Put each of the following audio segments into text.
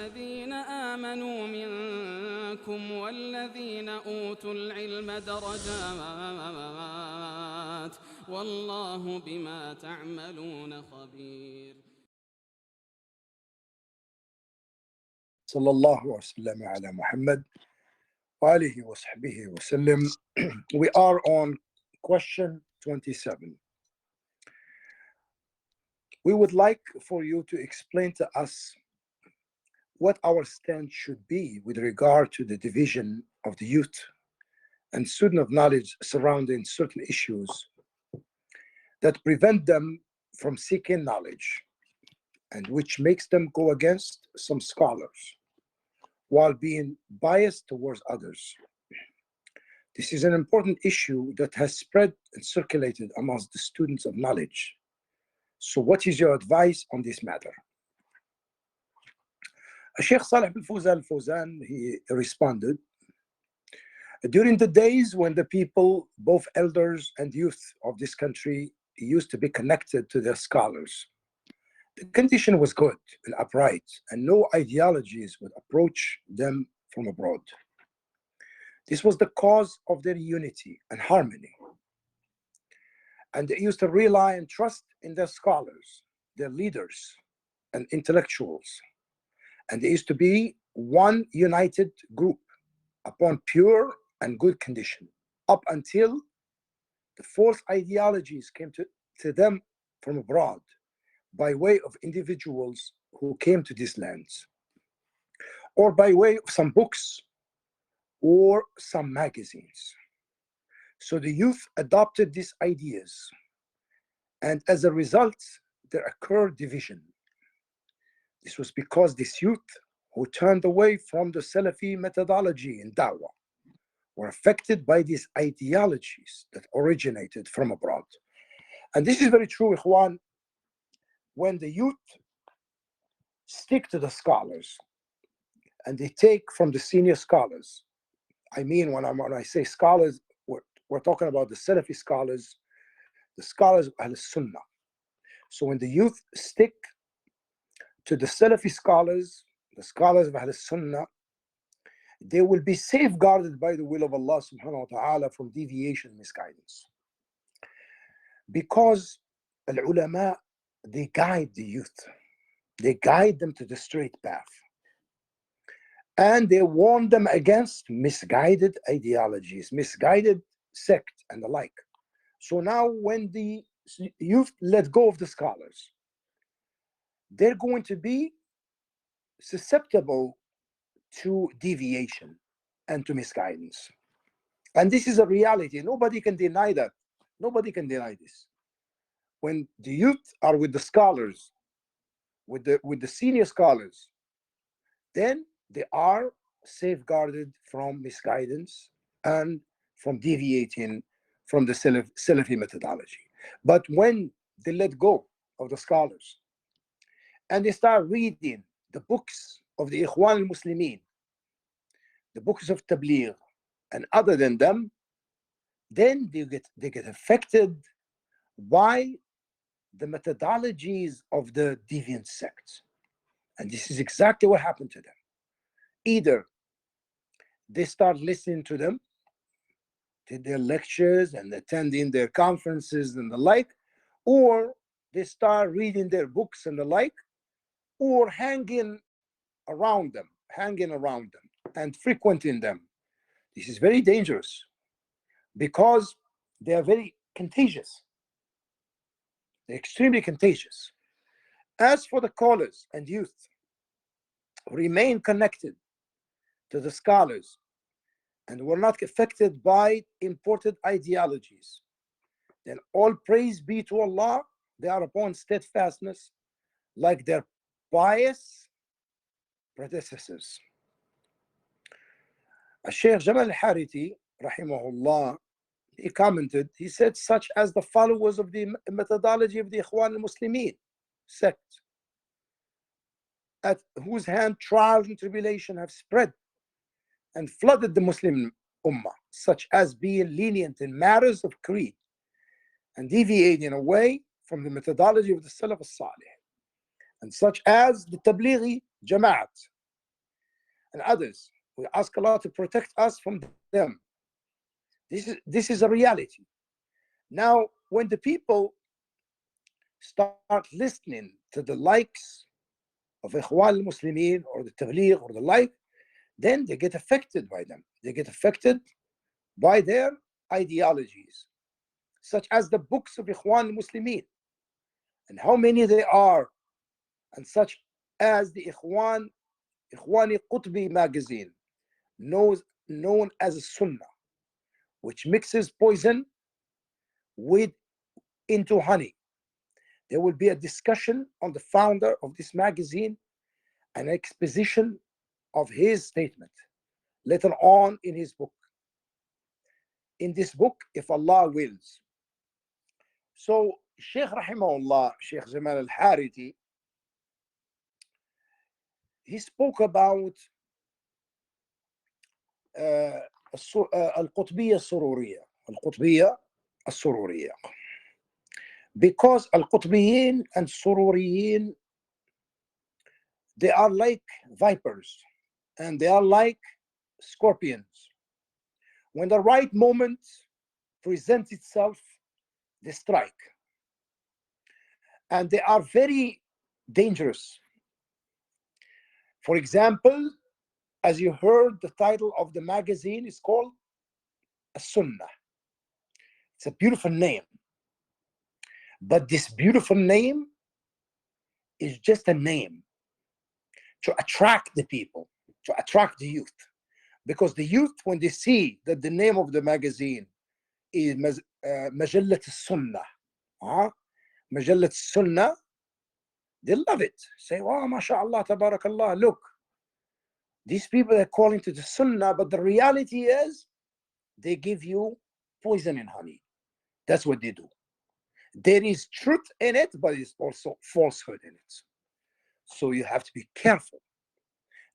الذين آمنوا منكم والذين أوتوا العلم درجات والله بما تعملون خبير. صلى الله وسلم على محمد وآله وصحبه وسلم. We are on question 27. We would like for you to explain to us what our stand should be with regard to the division of the youth and student of knowledge surrounding certain issues that prevent them from seeking knowledge and which makes them go against some scholars while being biased towards others. This is an important issue that has spread and circulated amongst the students of knowledge. So what is your advice on this matter? Shaykh Saeed Rhana, he responded, during the days when the people, both elders and youth of this country, used to be connected to their scholars, the condition was good and upright, and no ideologies would approach them from abroad. This was the cause of their unity and harmony. And they used to rely and trust in their scholars, their leaders and intellectuals. And they used to be one united group upon pure and good condition, up until the false ideologies came to them from abroad by way of individuals who came to these lands, or by way of some books or some magazines. So the youth adopted these ideas, and as a result, there occurred division. This was because this youth who turned away from the Salafi methodology in da'wah were affected by these ideologies that originated from abroad. And this is very true, Ikhwan. When the youth stick to the scholars and they take from the senior scholars, I mean, when I say scholars, we're talking about the Salafi scholars, the scholars of al-Sunnah. So when the youth stick to the Salafi scholars, the scholars of al-Sunnah, they will be safeguarded by the will of Allah subhanahu wa ta'ala from deviation and misguidance. Because al-Ulama, they guide the youth. They guide them to the straight path. And they warn them against misguided ideologies, misguided sect and the like. So now when the youth let go of the scholars, they're going to be susceptible to deviation and to misguidance. And this is a reality. Nobody can deny that. Nobody can deny this. When the youth are with the scholars, with the senior scholars, then they are safeguarded from misguidance and from deviating from the Salafi methodology. But when they let go of the scholars and they start reading the books of the Ikhwan al-Muslimin, the books of Tabligh, and other than them, then they get affected by the methodologies of the deviant sects. And this is exactly what happened to them. Either they start listening to them, to their lectures and attending their conferences and the like, or they start reading their books and the like, or hanging around them and frequenting them. This is very dangerous because they are very contagious. They're extremely contagious. As for the callers and youth who remain connected to the scholars and were not affected by imported ideologies, then all praise be to Allah, they are upon steadfastness like their pious predecessors. Shaykh Jamal al-Harithi, rahimahullah, he commented, he said, such as the followers of the methodology of the Ikhwan al-Muslimin sect, at whose hand trials and tribulation have spread and flooded the Muslim ummah, such as being lenient in matters of creed and deviating away from the methodology of the Salaf al-Salih, and such as the Tablighi Jama'at, and others. We ask Allah to protect us from them. This is a reality. Now, when the people start listening to the likes of Ikhwan al-Muslimin or the Tabligh or the like, then they get affected by them. They get affected by their ideologies, such as the books of Ikhwan al-Muslimin, and how many they are, and such as the Ikhwani Qutbi magazine, known as Sunnah, which mixes poison into honey. There will be a discussion on the founder of this magazine, an exposition of his statement later on in his book. In this book, if Allah wills. So Shaykh Rahimahullah, Shaykh Jamal al-Harithi, he spoke about al-Qutbiyya al-Sururiyya. Al-Qutbiyya al-Sururiyya. Because al-Qutbiyyin and Sururiyin, they are like vipers and they are like scorpions. When the right moment presents itself, they strike. And they are very dangerous. For example, as you heard, the title of the magazine is called Sunnah. It's a beautiful name. But this beautiful name is just a name to attract the people, to attract the youth. Because the youth, when they see that the name of the magazine is Majallat al-Sunnah, Majallat al-Sunnah, they love it. Say, wow, mashallah, tabarakallah, look. These people are calling to the Sunnah, but the reality is they give you poison and honey. That's what they do. There is truth in it, but it's also falsehood in it. So you have to be careful.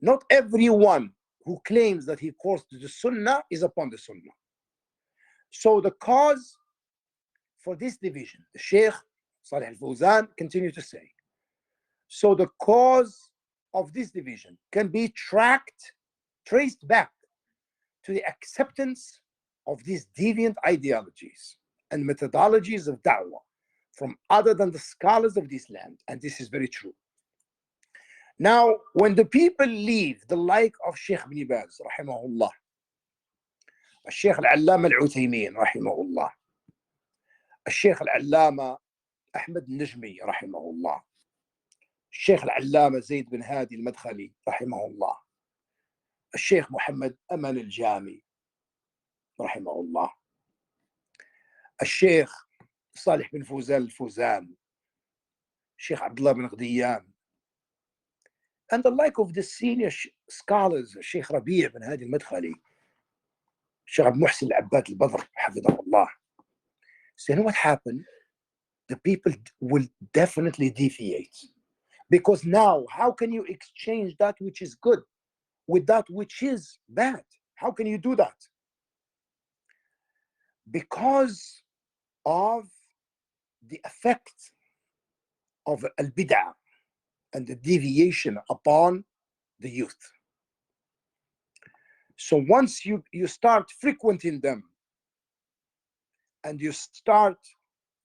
Not everyone who claims that he calls to the Sunnah is upon the Sunnah. So the cause for this division, the Shaykh Salih al-Fawzan continued to say, so the cause of this division can be traced back to the acceptance of these deviant ideologies and methodologies of da'wah from other than the scholars of this land. And this is very true. Now, when the people leave the like of Shaykh ibn Baz, rahimahullah, Shaykh al-Allama al-Uthaymin, rahimahullah, Shaykh al-Allama Ahmed Najmi, rahimahullah, Shaykh al-Allama Zayd bin Hadi al-Madkhali, rahimahullah, Shaykh Muhammad Aman al-Jami, rahimahullah, Shaykh Salih bin Fawzan al-Fawzan, Shaykh Abdullah bin Qadiyan, and the like of the senior scholars, Shaykh Rabi' bin Hadi al-Madkhali, Shaykh Abd Muhsin al-Abbad al-Badr, hafidhahullah. So you know what happened? The people will definitely deviate. Because now, how can you exchange that which is good with that which is bad? How can you do that? Because of the effect of al-bid'ah and the deviation upon the youth. So once you start frequenting them and you start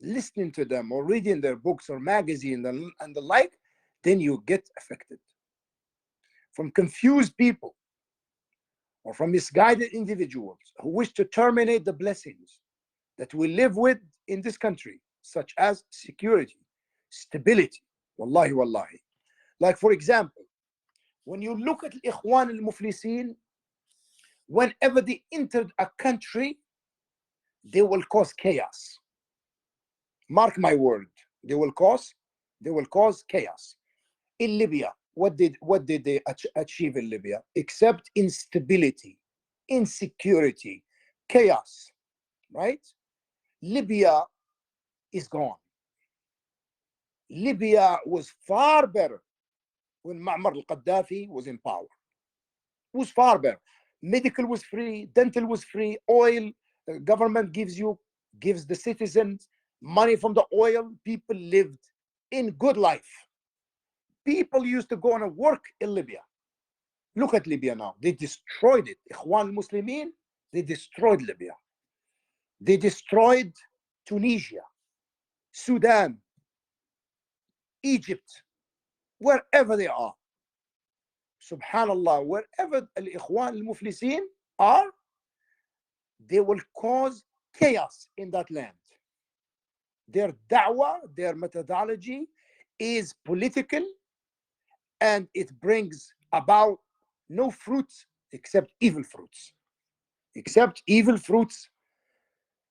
listening to them or reading their books or magazines and the like, then you get affected. From confused people or from misguided individuals who wish to terminate the blessings that we live with in this country, such as security, stability, wallahi, wallahi. Like for example, when you look at Ikhwan al-Muflisin, whenever they entered a country, they will cause chaos. Mark my word, they will cause chaos. In Libya, what did they achieve in Libya? Except instability, insecurity, chaos, right? Libya is gone. Libya was far better when Muammar al-Qaddafi was in power. It was far better. Medical was free, dental was free, oil, the government gives the citizens money from the oil. People lived in good life. People used to go and work in Libya. Look at Libya now. They destroyed it. Ikhwan al-Muslimin, they destroyed Libya. They destroyed Tunisia, Sudan, Egypt, wherever they are. Subhanallah, wherever al-Ikhwan al-Muflisin are, they will cause chaos in that land. Their da'wah, their methodology is political, and it brings about no fruits except evil fruits. Except evil fruits.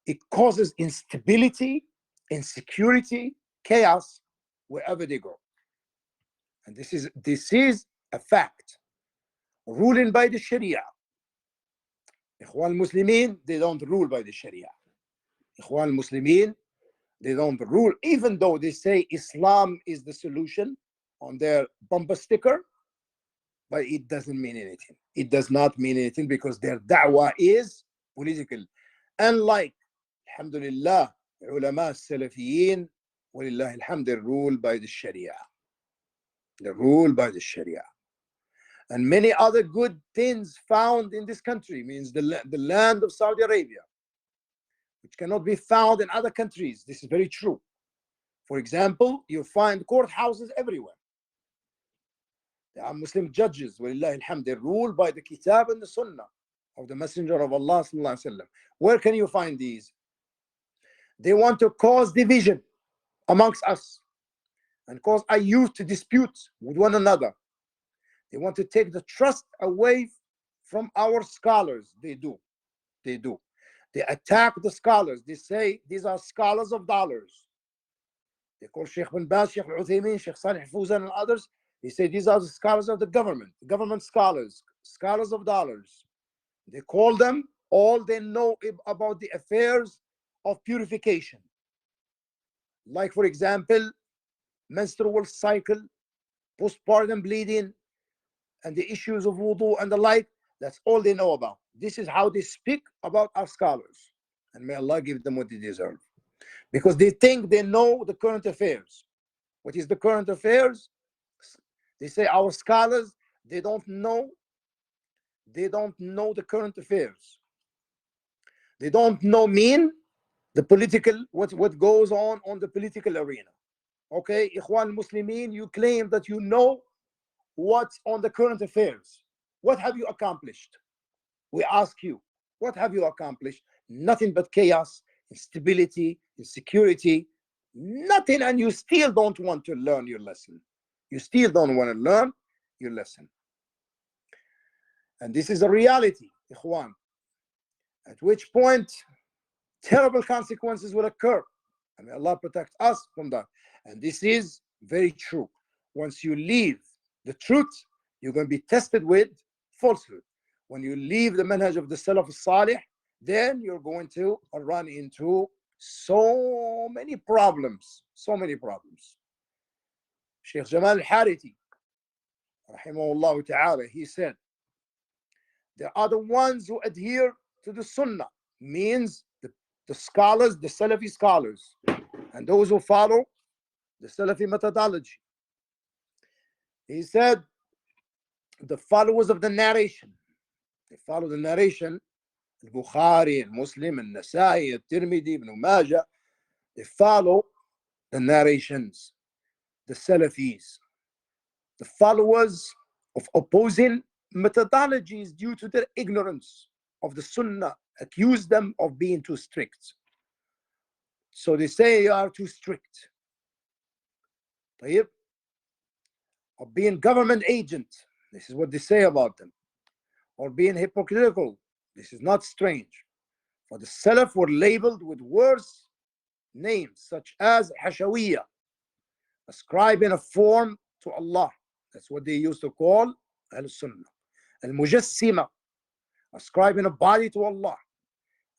It causes instability, insecurity, chaos wherever they go. And this is a fact. Ruling by the Sharia. Ikhwan Muslimin, they don't rule by the Sharia. Ikhwan Muslimin, they don't rule, even though they say Islam is the solution on their bumper sticker, but it doesn't mean anything. It does not mean anything because their da'wah is political. Unlike, alhamdulillah, ulama salafiyin, walillah alhamd, they rule by the Sharia. They rule by the Sharia. And many other good things found in this country, means the land of Saudi Arabia, which cannot be found in other countries. This is very true. For example, you find courthouses everywhere. There are Muslim judges, walillah alhamd, they rule by the Kitab and the Sunnah of the Messenger of Allah sallallahu alaihi wasallam. Where can you find these? They want to cause division amongst us and cause our youth to dispute with one another. They want to take the trust away from our scholars. They do. They attack the scholars. They say these are scholars of dollars. They call Sheikh bin Baz, Sheikh al-Uthaymeen, Sheikh Salih Fawzan and others. They say these are the scholars of the government scholars, scholars of dollars. They call them, all they know about the affairs of purification. Like, for example, menstrual cycle, postpartum bleeding, and the issues of wudu and the like. That's all they know about. This is how they speak about our scholars. And may Allah give them what they deserve. Because they think they know the current affairs. What is the current affairs? They say our scholars, they don't know the current affairs. They don't know the political, what goes on the political arena. Okay, Ikhwan Muslimin, you claim that you know what's on the current affairs. What have you accomplished? We ask you, what have you accomplished? Nothing but chaos, instability, insecurity, nothing, and you still don't want to learn your lesson. You still don't want to learn your lesson. And this is a reality, Ikhwan, at which point terrible consequences will occur. And may Allah protect us from that. And this is very true. Once you leave the truth, you're going to be tested with falsehood. When you leave the manhaj of the Salaf al-Salih, then you're going to run into so many problems. Shaykh Jamal al-Harithi, rahimahullah ta'ala, he said, there are the ones who adhere to the Sunnah, means the scholars, the Salafi scholars, and those who follow the Salafi methodology. He said, the followers of the narration, they follow the narration, al-Bukhari, al-Muslim, al-Nasa'i, al-Tirmidhi, Ibn Majah, they follow the narrations, the Salafis, the followers of opposing methodologies due to their ignorance of the Sunnah, accuse them of being too strict. So they say you are too strict. Of being government agent, this is what they say about them. Or being hypocritical, this is not strange. For the Salaf were labeled with worse names such as Hashawiyya, ascribing a form to Allah. That's what they used to call Al-Sunnah. Al-Mujassima, ascribing a body to Allah,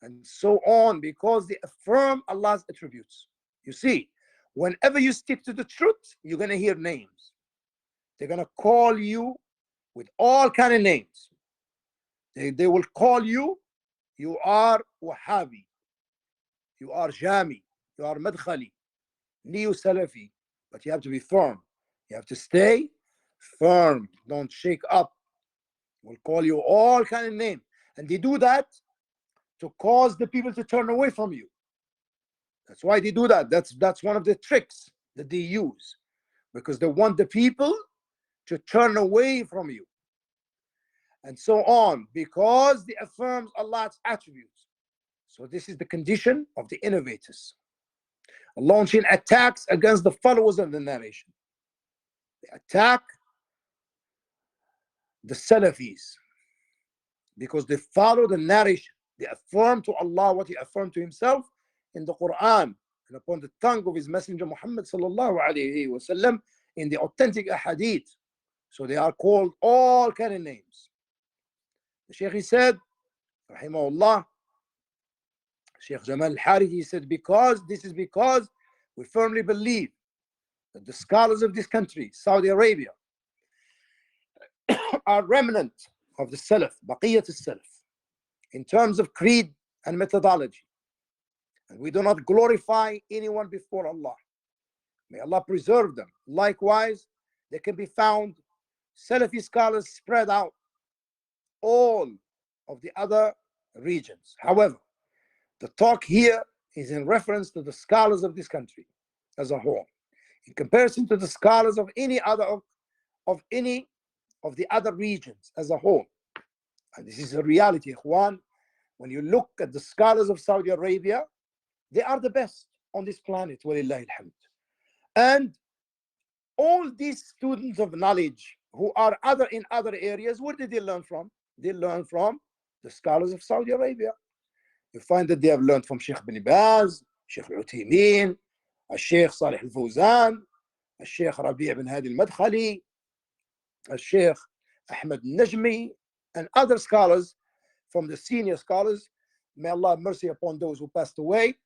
and so on, because they affirm Allah's attributes. You see, whenever you stick to the truth, you're going to hear names. They're going to call you with all kind of names. They will call you are Wahhabi, you are Jami, you are Madkhali, Neo Salafi, but you have to be firm. You have to stay firm. Don't shake up. Will call you all kind of names. And they do that to cause the people to turn away from you. That's why they do that. That's one of the tricks that they use, because they want the people to turn away from you. And so on, because they affirms Allah's attributes. So this is the condition of the innovators, launching attacks against the followers of the narration. They attack the Salafis because they follow the narration. They affirm to Allah what He affirmed to Himself in the Quran and upon the tongue of His Messenger Muhammad sallallahu alayhi wasallam in the authentic ahadith. So they are called all kind of names. The Shaykh, he said, rahimahullah, Shaykh Jamal al-Harithi, he said, because we firmly believe that the scholars of this country, Saudi Arabia, are remnant of the Salaf, Baqiyat al-Salaf, in terms of creed and methodology. And we do not glorify anyone before Allah. May Allah preserve them. Likewise, they can be found Salafi scholars spread out all of the other regions. However, the talk here is in reference to the scholars of this country as a whole, in comparison to the scholars of any of the other regions as a whole. And this is a reality, ikhwan. When you look at the scholars of Saudi Arabia, they are the best on this planet, walillahi alhamd. And all these students of knowledge who are in other areas, where did they learn from? They learn from the scholars of Saudi Arabia. You find that they have learned from Sheikh bin Baz, Sheikh al-Uthaymeen, Shaykh Salih al-Fawzan, Shaykh Rabi' bin Hadi al-Madkhali, Shaykh Ahmed Najmi, and other scholars from the senior scholars. May Allah have mercy upon those who passed away,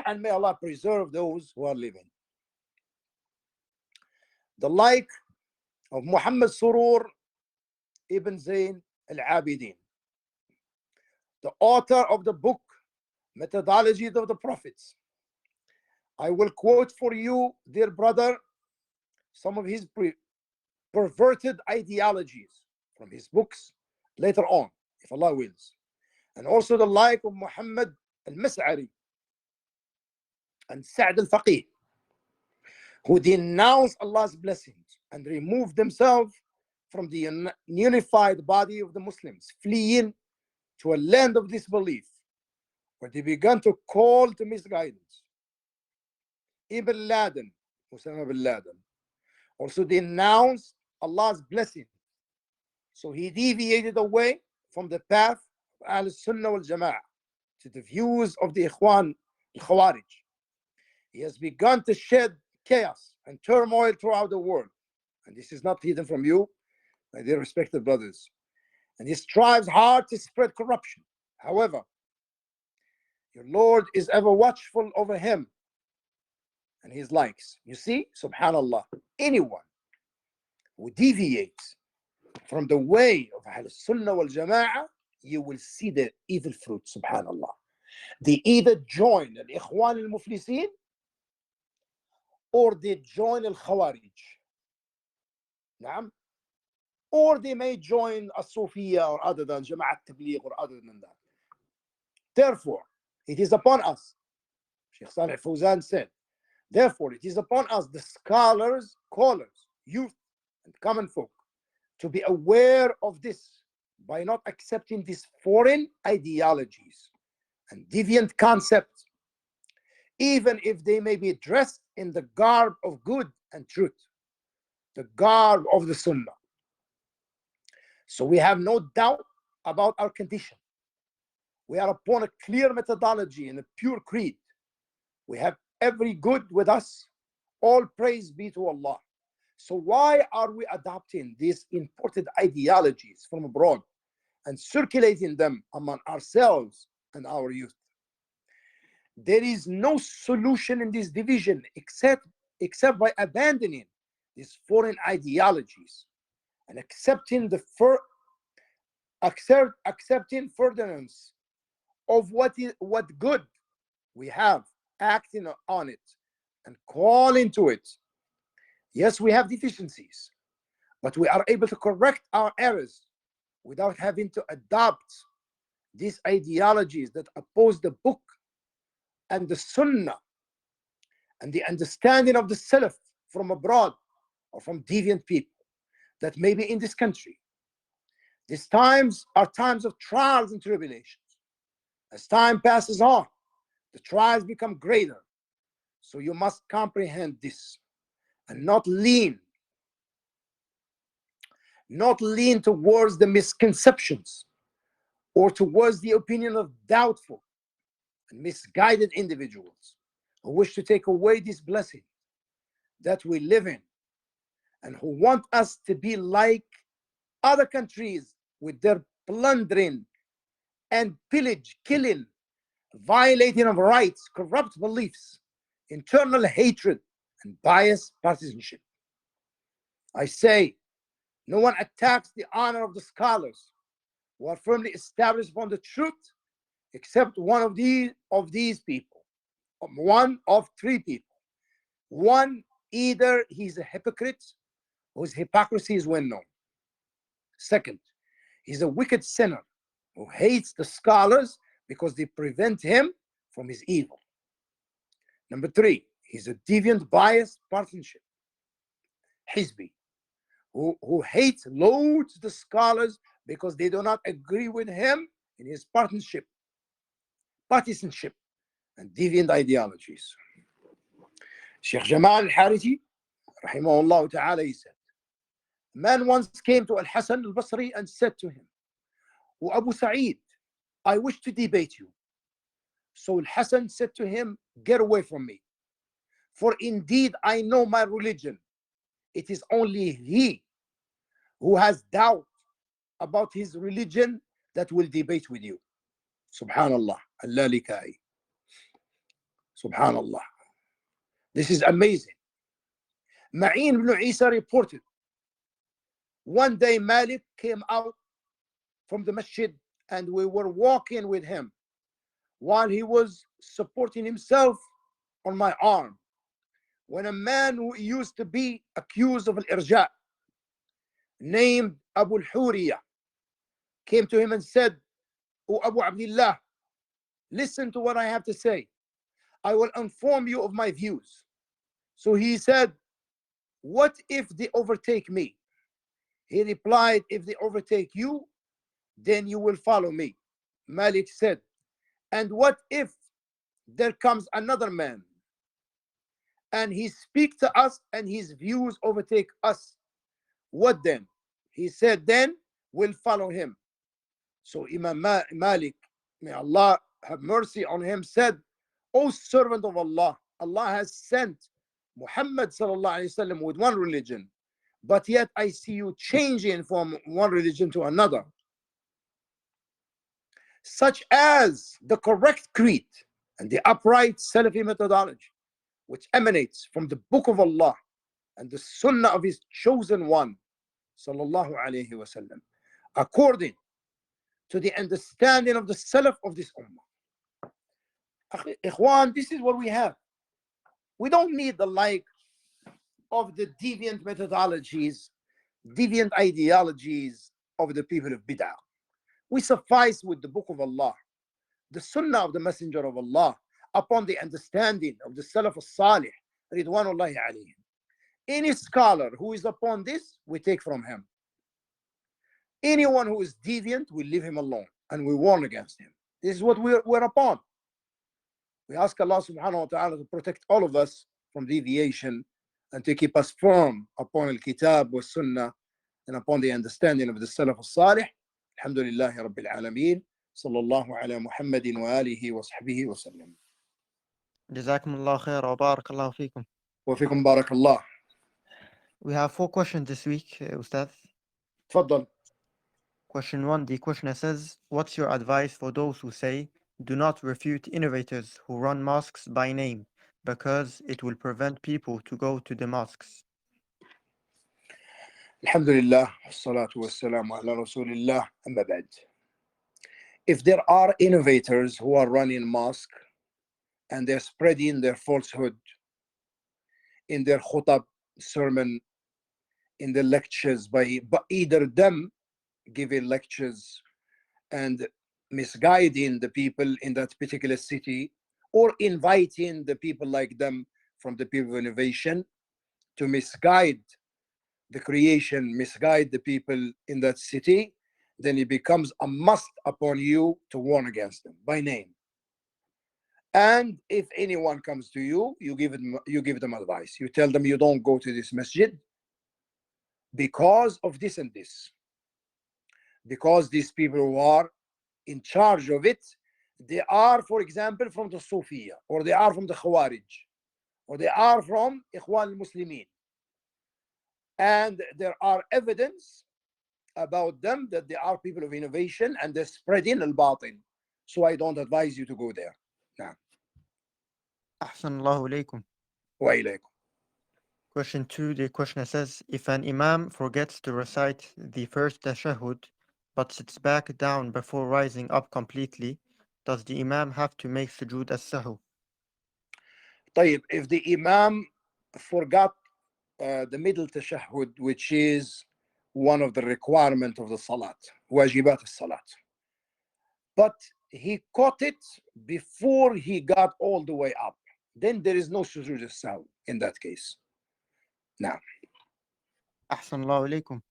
and may Allah preserve those who are living. The like of Muhammad Surur ibn Zayn al-Abidin, the author of the book Methodology of the Prophets. I will quote for you, dear brother, some of his perverted ideologies from his books later on, if Allah wills. And also the like of Muhammad al-Mas'ari and Sa'd al-Faqih, who denounced Allah's blessings and removed themselves from the unified body of the Muslims, fleeing to a land of disbelief, where they began to call to misguidance. Ibn Laden, Osama bin Laden, also denounced Allah's blessing. So he deviated away from the path of Ahl-Sunnah wal-Jama'ah to the views of the Ikhwan al-Khawarij. He has begun to shed chaos and turmoil throughout the world. And this is not hidden from you, my dear respected brothers. And he strives hard to spread corruption. However, your Lord is ever watchful over him and his likes. You see, subhanallah, anyone who deviates from the way of Ahl-Sunnah wal-Jama'ah, you will see the evil fruit, subhanallah. They either join al-Ikhwan al-Muflisin or they join al-Khawarij. Naam. Or they may join as-Sufiya or other than Jama'at Tabligh or other than that. Therefore, it is upon us, Shaykh Salih Fawzan said, therefore it is upon us, the scholars, callers, youth and common folk, to be aware of this by not accepting these foreign ideologies and deviant concepts, even if they may be dressed in the garb of good and truth, the garb of the Sunnah. So we have no doubt about our condition. We are upon a clear methodology and a pure creed. We have every good with us. All praise be to Allah. So why are we adopting these imported ideologies from abroad and circulating them among ourselves and our youth? There is no solution in this division except by abandoning these foreign ideologies and accepting accepting furtherance of what good we have, acting on it and calling to it. Yes, we have deficiencies, but we are able to correct our errors without having to adopt these ideologies that oppose the book and the sunnah and the understanding of the Salaf from abroad or from deviant people that may be in this country. These times are times of trials and tribulations. As time passes on, the trials become greater. So you must comprehend this and not lean towards the misconceptions or towards the opinion of doubtful and misguided individuals who wish to take away this blessing that we live in and who want us to be like other countries with their plundering and pillage, killing, violating of rights, corrupt beliefs, internal hatred, and biased partisanship. I say, no one attacks the honor of the scholars who are firmly established upon the truth, except one of these people, one of three people. One, either he's a hypocrite, whose hypocrisy is well known. Second, he's a wicked sinner who hates the scholars because they prevent him from his evil. Number three, he's a deviant, biased partisanship, Hizbi, who hates loads the scholars because they do not agree with him in his partisanship, and deviant ideologies. Shaykh Jamal al-Hariji, rahimahullah ta'ala, he said, a man once came to Al-Hasan al-Basri and said to him, "O Abu Sa'id, I wish to debate you." So Al-Hasan said to him, "Get away from me, for indeed I know my religion. It is only he who has doubt about his religion that will debate with you." Subhanallah, Allah likai. Subhanallah. This is amazing. Ma'in ibn Isa reported, one day Malik came out from the masjid and we were walking with him while he was supporting himself on my arm, when a man who used to be accused of al-irja, named Abu al-Huriya, came to him and said, "O Abu Abdullah, listen to what I have to say. I will inform you of my views." So he said, "What if they overtake me?" He replied, "If they overtake you, then you will follow me." Malik said, "And what if there comes another man and he speaks to us and his views overtake us? What then?" He said, "Then we'll follow him." So Imam Malik, may Allah have mercy on him, said, "O servant of Allah, Allah has sent Muhammad sallallahu alaihi wasallam with one religion, but yet I see you changing from one religion to another, such as the correct creed and the upright Salafi methodology, which emanates from the book of Allah and the sunnah of his chosen one, sallallahu alaihi wasallam, according to the understanding of the Salaf of this ummah." Ikhwan, this is what we have. We don't need the like of the deviant methodologies, deviant ideologies of the people of bid'ah. We suffice with the book of Allah, the sunnah of the messenger of Allah, upon the understanding of the Salaf al-Salih, ridwanullahi alayhim. Any scholar who is upon this, we take from him. Anyone who is deviant, we leave him alone and we warn against him. This is what we're upon. We ask Allah subhanahu wa ta'ala to protect all of us from deviation and to keep us firm upon al-kitab wa sunnah and upon the understanding of the Salaf al-Salih. Alhamdulillahi Rabbil Alameen. Sallallahu ala Muhammadin wa alihi wa sahbihi wa sallam. Jazakumullah khair wa barakallahu feekum. Wa fikum barakallah. We have 4 questions this week, Ustad. Tfaddal. Question 1, the questioner says, "What's your advice for those who say, do not refute innovators who run mosques by name, because it will prevent people to go to the mosques?" Alhamdulillah, wassalatu wassalamu ala rasulillah, amma ba'd. If there are innovators who are running mosque and they're spreading their falsehood in their khutab, sermon, in the lectures by either them, giving lectures and misguiding the people in that particular city, or inviting the people like them from the people of innovation to misguide the creation, misguide the people in that city, then it becomes a must upon you to warn against them by name. And if anyone comes to you, you give them advice. You tell them you don't go to this masjid because of this and this. Because these people who are in charge of it, they are, for example, from the Sufiya, or they are from the Khawarij, or they are from Ikhwan al-Muslimin. And there are evidence about them that they are people of innovation and they're spreading al-batin. So I don't advise you to go there. Now, أحسن الله إليكم. wa ilaykum. Question 2, the questioner says, if an imam forgets to recite the first tashahud but sits back down before rising up completely, does the imam have to make sudjūd-us-sahū? طيب, if the imam forgot the middle tashahud, which is one of the requirements of the salat, wajibat al-salat, but he caught it before he got all the way up, then there is no sudjūd-us-sahū in that case. Now, أحسن الله إليكم.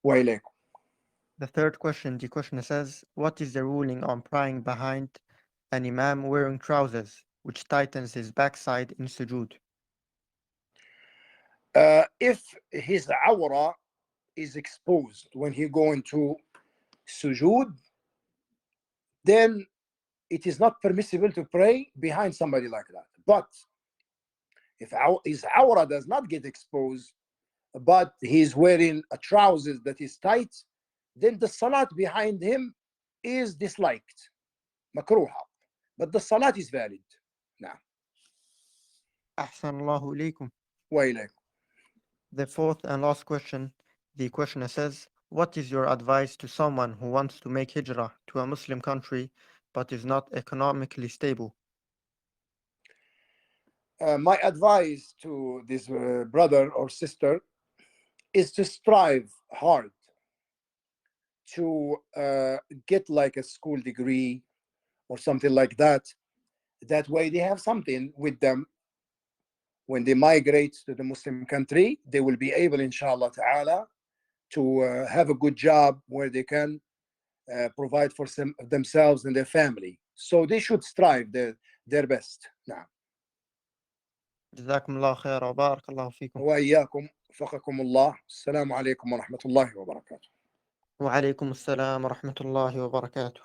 wa ilaykum. The third question, the questioner says, what is the ruling on praying behind an imam wearing trousers, which tightens his backside in sujood? If his awra is exposed when he go into sujood, then it is not permissible to pray behind somebody like that. But if his awra does not get exposed, but he's wearing a trousers that is tight, then the salat behind him is disliked, makruha. But the salat is valid. Now, أحسن الله إليكم. wa ilaykum. The fourth and last question, the questioner says, what is your advice to someone who wants to make hijrah to a Muslim country but is not economically stable? My advice to this brother or sister is to strive hard to get like a school degree or something like that. That way they have something with them. When they migrate to the Muslim country, they will be able, inshallah ta'ala, to have a good job where they can provide for themselves and their family. So they should strive their best. Now. جزاكم الله خير وبارك الله فيكم. وإياكم وفقكم الله. السلام عليكم ورحمة الله وبركاته. وعليكم السلام ورحمة الله وبركاته.